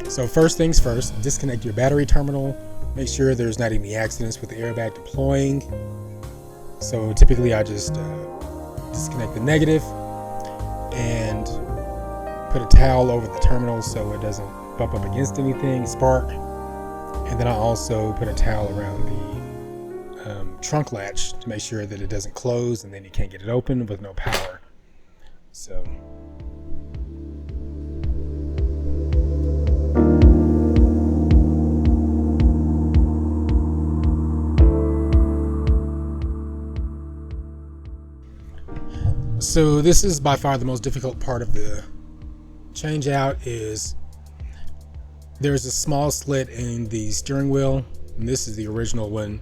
So first things first, disconnect your battery terminal. Make sure there's not any accidents with the airbag deploying. So typically I just disconnect the negative and put a towel over the terminal so it doesn't bump up against anything, spark. And then I also put a towel around the trunk latch to make sure that it doesn't close and then you can't get it open with no power. So this is by far the most difficult part of the change out. Is there's a small slit in the steering wheel, and this is the original one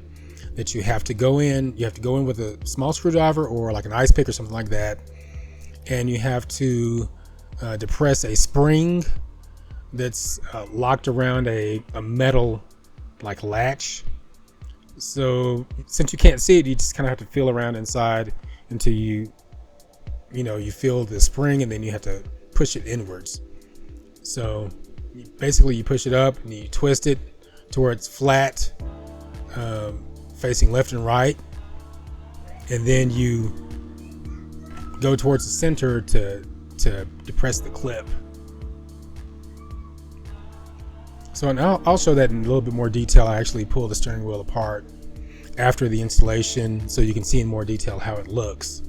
that you have to go in. You have to go in with a small screwdriver or like an ice pick or something like that, and you have to depress a spring that's locked around a metal like latch. So since you can't see it, you just kind of have to feel around inside until you feel the spring, and then you have to push it inwards. So basically you push it up and you twist it to where it's flat, facing left and right, and then you go towards the center to depress the clip. So now I'll show that in a little bit more detail. I actually pull the steering wheel apart after the installation so you can see in more detail how it looks.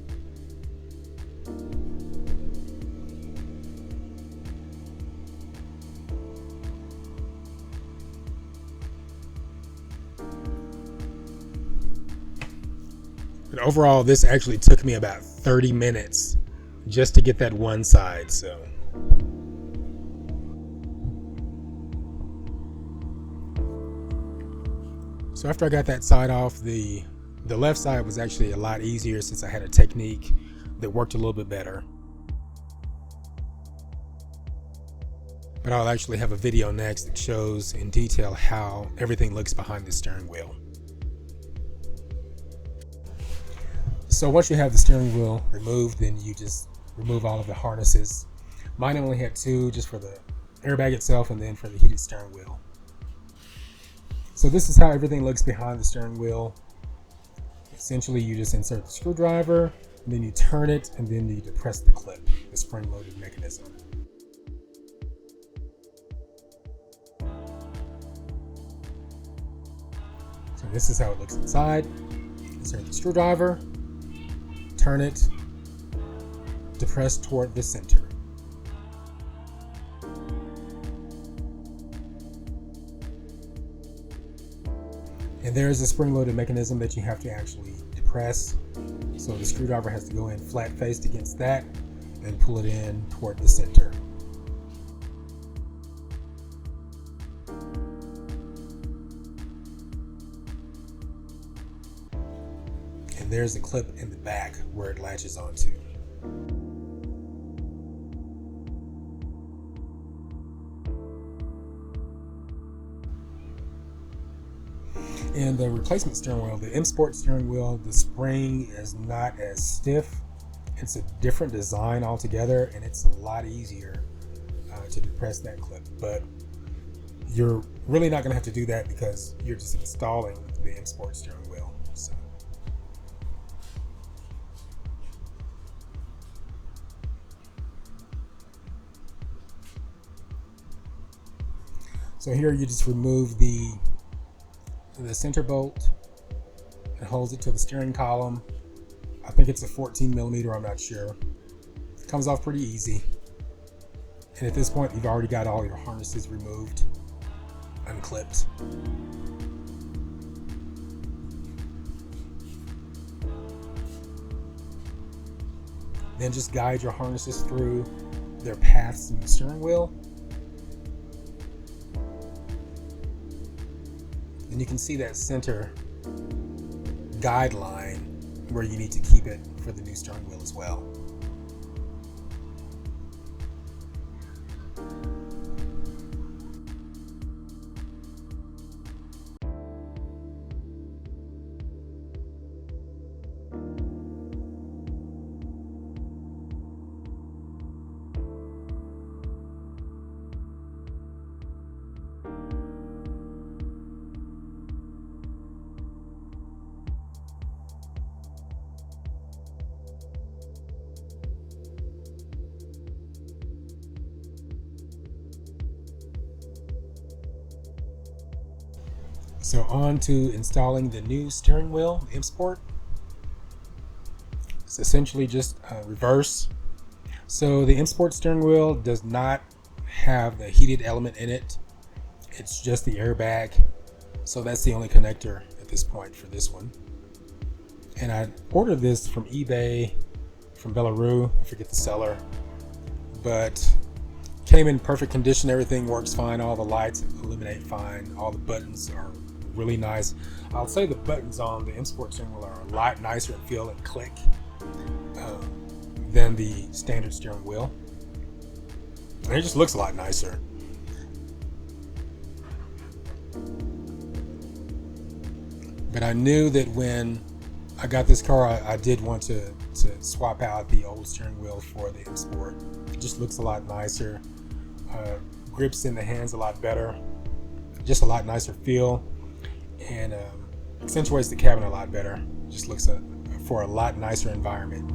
But overall, this actually took me about 30 minutes just to get that one side. So after I got that side off, the left side was actually a lot easier since I had a technique that worked a little bit better. But I'll actually have a video next that shows in detail how everything looks behind the steering wheel. So once you have the steering wheel removed, then you just remove all of the harnesses. Mine only had two, just for the airbag itself and then for the heated steering wheel. So this is how everything looks behind the steering wheel. Essentially, you just insert the screwdriver, and then you turn it, and then you depress the clip, the spring-loaded mechanism. So this is how it looks inside. Insert the screwdriver, turn it, depress toward the center. And there's a spring-loaded mechanism that you have to actually depress. So the screwdriver has to go in flat-faced against that and pull it in toward the center. And there's a clip in the back where it latches onto. And the replacement steering wheel, the M Sport steering wheel, the spring is not as stiff. It's a different design altogether, and it's a lot easier to depress that clip. But you're really not going to have to do that because you're just installing the M Sport steering wheel. So here you just remove the center bolt and holds it to the steering column. I think it's a 14 millimeter, I'm not sure. It comes off pretty easy. And at this point, you've already got all your harnesses removed, unclipped. Then just guide your harnesses through their paths in the steering wheel. And you can see that center guideline where you need to keep it for the new steering wheel as well. So on to installing the new steering wheel import. It's essentially just reverse. So the import steering wheel does not have the heated element in it. It's just the airbag. So that's the only connector at this point for this one. And I ordered this from eBay, from Belarus, I forget the seller, but came in perfect condition. Everything works fine. All the lights illuminate fine. All the buttons are really nice. I'll say the buttons on the import steering wheel are a lot nicer in feel and click than the standard steering wheel. And it just looks a lot nicer. But I knew that when I got this car, I did want to swap out the old steering wheel for the import. It just looks a lot nicer. Grips in the hands a lot better. Just a lot nicer feel. And accentuates the cabin a lot better. Just looks for a lot nicer environment.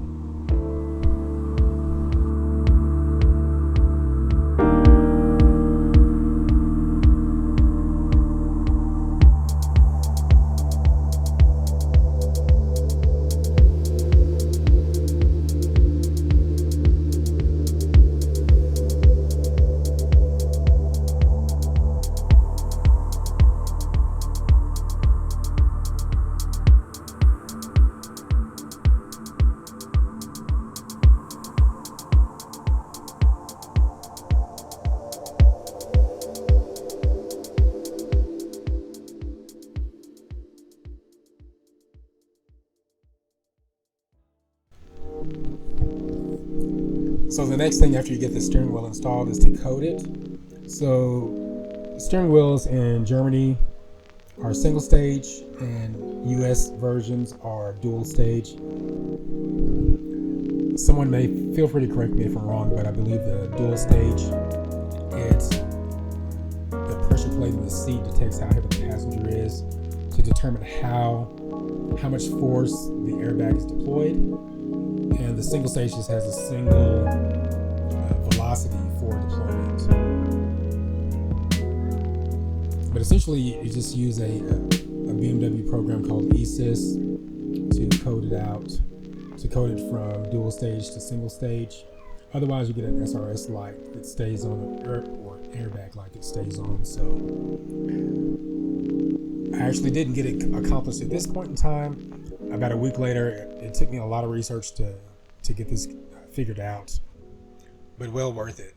So the next thing after you get the steering wheel installed is to code it. So the steering wheels in Germany are single stage and US versions are dual stage. Someone may feel free to correct me if I'm wrong, but I believe the dual stage, it's the pressure plate in the seat detects how heavy the passenger is to determine how much force the airbag is deployed. And the single stage just has a single velocity for deployment. But essentially, you just use a BMW program called eSys to code it out, to code it from dual stage to single stage. Otherwise, you get an SRS light that stays on, or airbag light that stays on. So I actually didn't get it accomplished at this point in time. About a week later, it took me a lot of research to get this figured out, but well worth it.